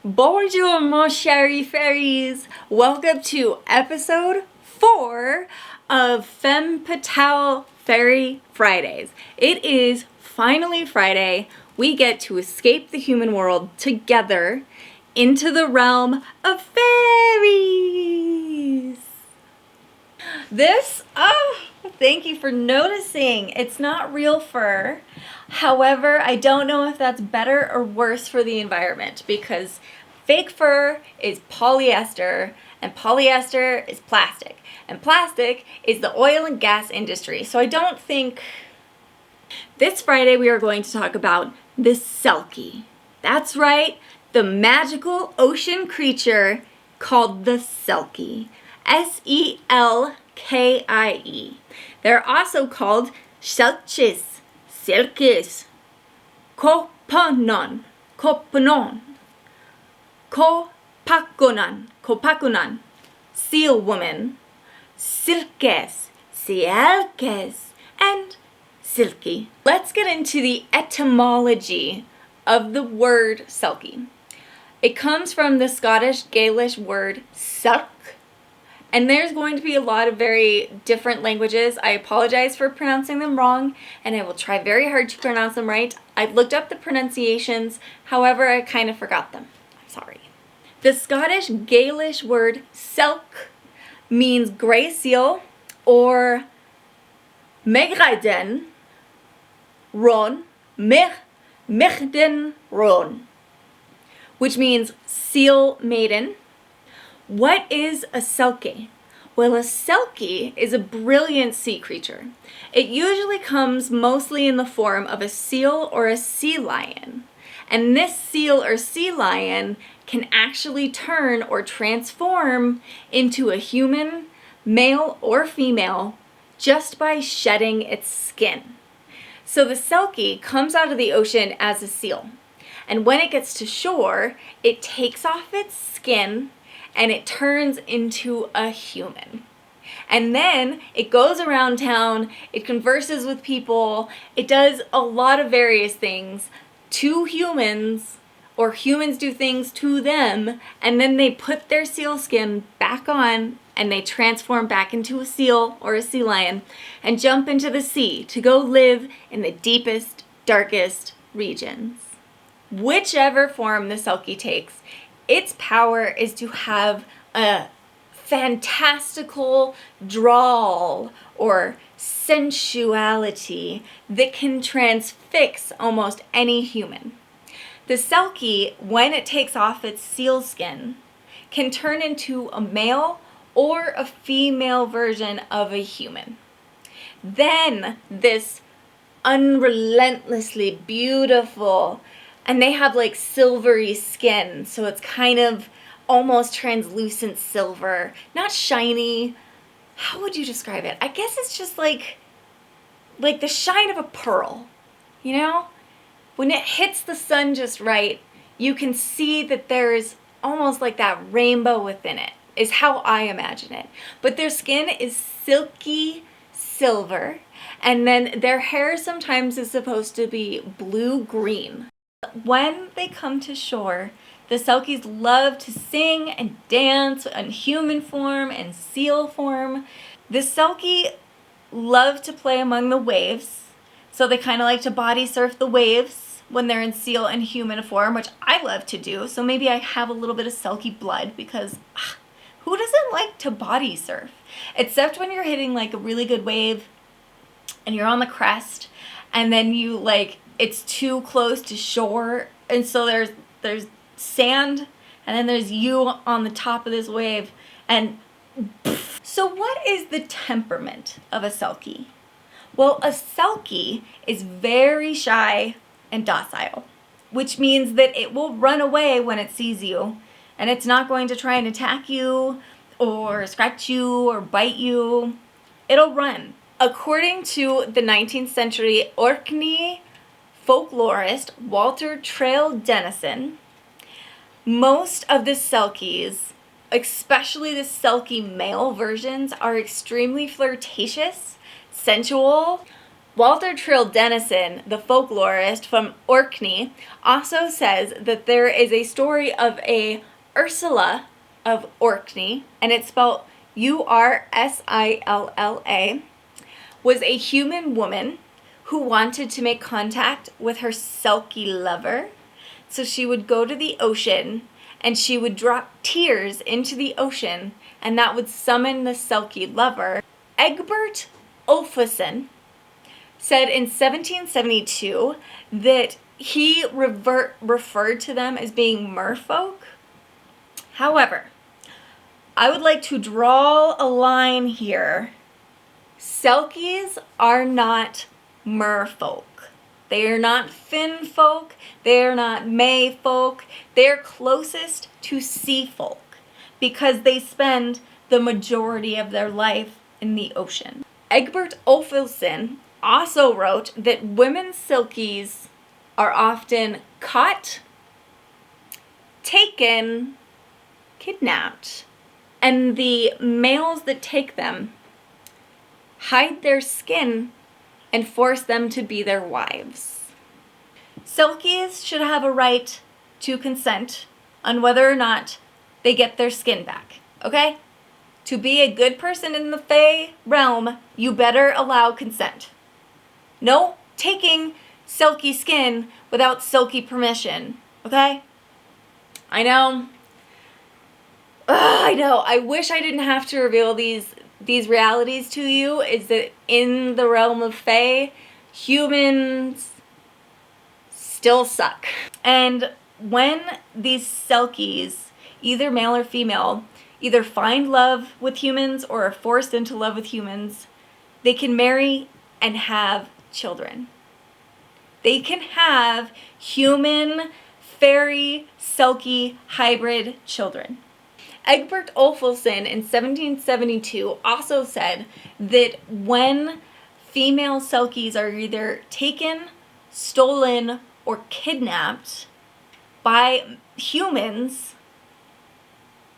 Bonjour, mon chéri fairies! Welcome to episode 4 of Femme Petal Fairy Fridays. It is finally Friday. We get to escape the human world together into the realm of fairies. Thank you for noticing. It's not real fur. However, I don't know if that's better or worse for the environment because fake fur is polyester and polyester is plastic. And plastic is the oil and gas industry. So I don't think... This Friday we are going to talk about the Selkie. That's right, the magical ocean creature called the Selkie. S-E-L-K-I-E. They're also called Selkies, Selkies, Kopanon, Kopakunan, Seal Woman, Silkes, Sielkes, and Silky. Let's get into the etymology of the word Selkie. It comes from the Scottish Gaelic word selk, and there's going to be a lot of very different languages. I apologize for pronouncing them wrong, and I will try very hard to pronounce them right. I looked up the pronunciations, however, I kind of forgot them. I'm sorry. The Scottish Gaelic word selk means gray seal or meghaiden ron, mechden ron, which means seal maiden. What is a Selkie? Well, a Selkie is a brilliant sea creature. It usually comes mostly in the form of a seal or a sea lion. And this seal or sea lion can actually turn or transform into a human, male or female, just by shedding its skin. So the Selkie comes out of the ocean as a seal. And when it gets to shore, it takes off its skin and it turns into a human. And then it goes around town, it converses with people, it does a lot of various things to humans, or humans do things to them, and then they put their seal skin back on and they transform back into a seal or a sea lion and jump into the sea to go live in the deepest, darkest regions. Whichever form the Selkie takes, its power is to have a fantastical drawl or sensuality that can transfix almost any human. The Selkie, when it takes off its seal skin, can turn into a male or a female version of a human. Then this unrelentlessly beautiful, and they have like silvery skin, so it's kind of almost translucent silver, not shiny. How would you describe it? I guess it's just like the shine of a pearl, you know? When it hits the sun just right, you can see that there's almost like that rainbow within it, is how I imagine it. But their skin is silky silver, and then their hair sometimes is supposed to be blue-green. When they come to shore, the Selkies love to sing and dance in human form and seal form. The Selkie love to play among the waves, so they kind of like to body surf the waves when they're in seal and human form, which I love to do. So maybe I have a little bit of Selkie blood because who doesn't like to body surf? Except when you're hitting like a really good wave and you're on the crest and then you it's too close to shore, and so there's sand and then there's you on the top of this wave and so what is the temperament of a Selkie? Well, a Selkie is very shy and docile, which means that it will run away when it sees you, and it's not going to try and attack you or scratch you or bite you. It'll run. According to the 19th century Orkney folklorist Walter Trail Dennison, most of the Selkies, especially the Selkie male versions, are extremely flirtatious, sensual, Walter Trill Dennison, the folklorist from Orkney, also says that there is a story of a Ursula of Orkney, and it's spelled Ursilla, was a human woman who wanted to make contact with her Selkie lover. So she would go to the ocean and she would drop tears into the ocean, and that would summon the Selkie lover. Eggert Olafsens said in 1772 that he referred to them as being merfolk. However, I would like to draw a line here. Selkies are not merfolk. They are not Finn folk. They are not May folk. They are closest to sea folk because they spend the majority of their life in the ocean. Egbert Olafsens also wrote that women Selkies are often caught, taken, kidnapped, and the males that take them hide their skin and force them to be their wives. Selkies should have a right to consent on whether or not they get their skin back, okay? To be a good person in the Fae realm, you better allow consent. No taking Selkie skin without Selkie permission, okay? I know. I wish I didn't have to reveal these realities to you. Is that in the realm of Fae, humans still suck. And when these Selkies, either male or female, either find love with humans or are forced into love with humans, they can marry and have children. They can have human, fairy, Selkie hybrid children. Egbert Olafsens in 1772 also said that when female Selkies are either taken, stolen, or kidnapped by humans,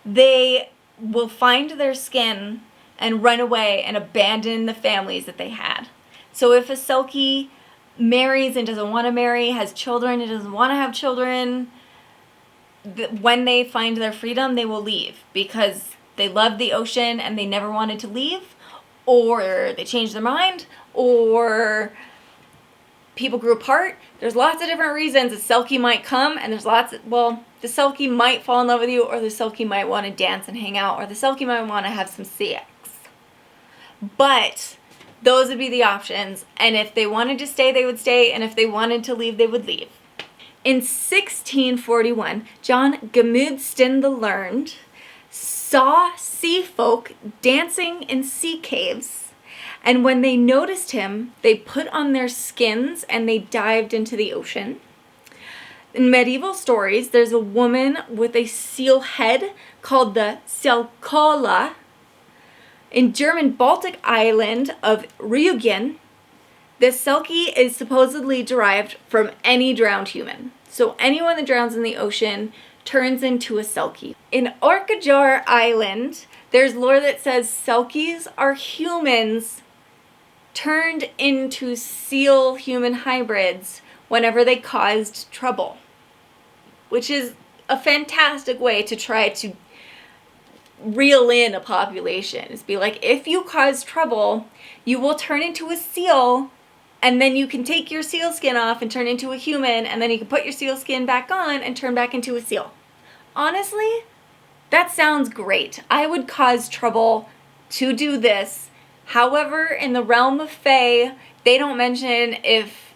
they will find their skin and run away and abandon the families that they had. So if a Selkie marries and doesn't want to marry, has children and doesn't want to have children, when they find their freedom, they will leave because they love the ocean and they never wanted to leave, or they changed their mind, or people grew apart. There's lots of different reasons a Selkie might come, and there's the Selkie might fall in love with you, or the Selkie might want to dance and hang out, or the Selkie might want to have some sex. But those would be the options, and if they wanted to stay, they would stay, and if they wanted to leave, they would leave. In 1641, John Gamudston the Learned saw sea folk dancing in sea caves, and when they noticed him, they put on their skins and they dived into the ocean. In medieval stories, there's a woman with a seal head called the Selkola. In German Baltic island of Reisegiennem, the Selkie is supposedly derived from any drowned human. So anyone that drowns in the ocean turns into a Selkie. In Orkajar Island, there's lore that says Selkies are humans turned into seal-human hybrids whenever they caused trouble, which is a fantastic way to try to reel in a population. Is be like, if you cause trouble, you will turn into a seal, and then you can take your seal skin off and turn into a human, and then you can put your seal skin back on and turn back into a seal. Honestly, that sounds great. I would cause trouble to do this. However, in the realm of Fae, they don't mention if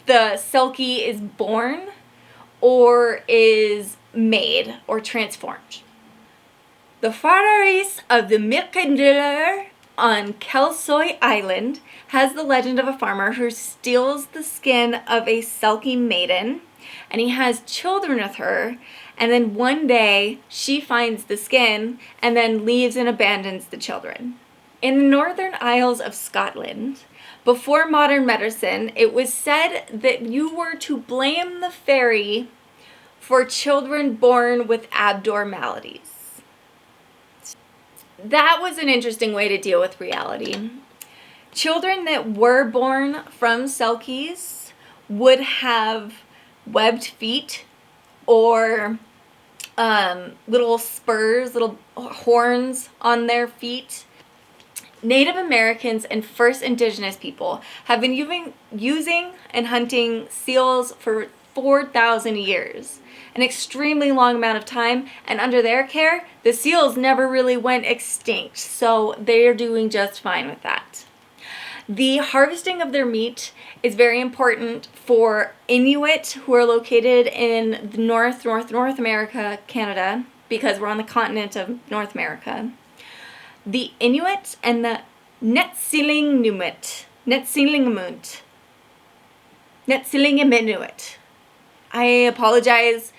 the Selkie is born or is made or transformed. The Fairies of the Mythology on Kelsoy Island has the legend of a farmer who steals the skin of a Selkie maiden, and he has children with her, and then one day she finds the skin and then leaves and abandons the children. In the Northern Isles of Scotland, before modern medicine, it was said that you were to blame the fairy for children born with abnormalities. That was an interesting way to deal with reality. Children that were born from Selkies would have webbed feet or little spurs, little horns on their feet. Native Americans and first indigenous people have been using and hunting seals for 4,000 years, an extremely long amount of time, and under their care, the seals never really went extinct, so they're doing just fine with that. The harvesting of their meat is very important for Inuit who are located in the North America, Canada, because we're on the continent of North America. The Inuit and the Netsilingmuit. I apologize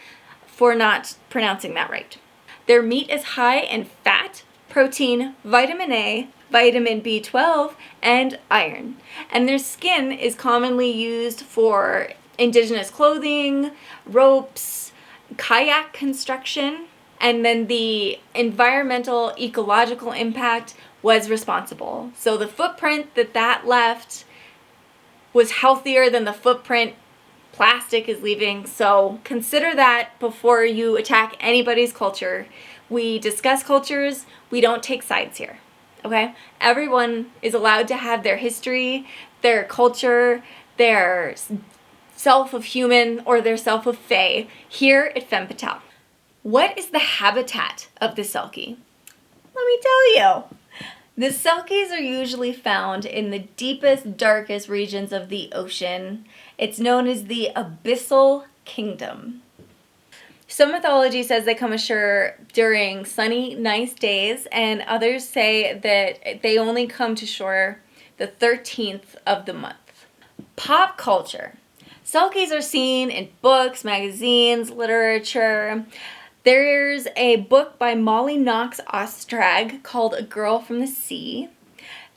for not pronouncing that right. Their meat is high in fat, protein, vitamin A, vitamin B12, and iron. And their skin is commonly used for indigenous clothing, ropes, kayak construction, and then the environmental ecological impact was responsible. So the footprint that left was healthier than the footprint plastic is leaving. So consider that before you attack anybody's culture. We discuss cultures, we don't take sides here. Okay? Everyone is allowed to have their history, their culture, their self of human, or their self of fae here at Femme Petal. What is the habitat of the Selkie? Let me tell you. The Selkies are usually found in the deepest, darkest regions of the ocean. It's known as the Abyssal Kingdom. Some mythology says they come ashore during sunny, nice days, and others say that they only come to shore the 13th of the month. Pop culture. Selkies are seen in books, magazines, literature. There's a book by Molly Knox Ostrag called A Girl from the Sea.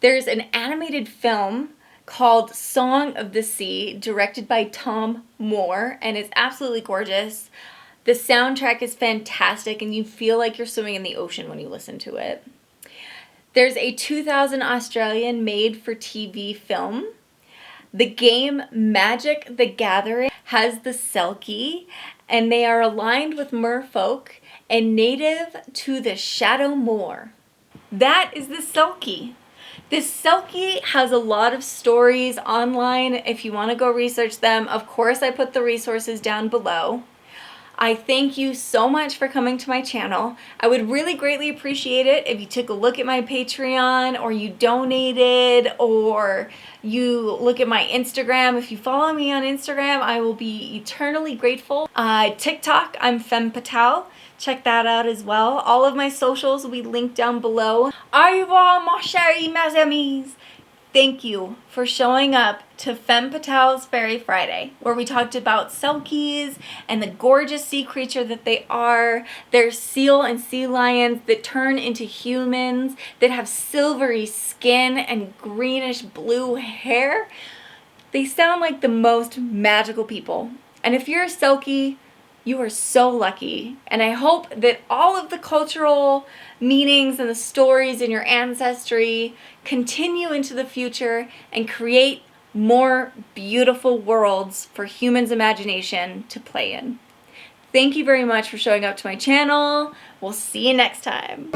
There's an animated film called Song of the Sea, directed by Tom Moore, and it's absolutely gorgeous. The soundtrack is fantastic, and you feel like you're swimming in the ocean when you listen to it. There's a 2000 Australian made-for-TV film. The game Magic the Gathering has the Selkie, and they are aligned with merfolk and native to the Shadow Moor. That is the Selkie. This Selkie has a lot of stories online if you want to go research them. Of course, I put the resources down below. I thank you so much for coming to my channel. I would really greatly appreciate it if you took a look at my Patreon, or you donated, or you look at my Instagram. If you follow me on Instagram, I will be eternally grateful. TikTok, I'm Femme Petal. Check that out as well. All of my socials will be linked down below. Au revoir, mon chéri, mes amis. Thank you for showing up to Femme Petal's Fairy Friday, where we talked about Selkies and the gorgeous sea creature that they are. They're seal and sea lions that turn into humans, that have silvery skin and greenish blue hair. They sound like the most magical people. And if you're a Selkie, you are so lucky. And I hope that all of the cultural meanings and the stories in your ancestry continue into the future and create more beautiful worlds for humans' imagination to play in. Thank you very much for showing up to my channel. We'll see you next time.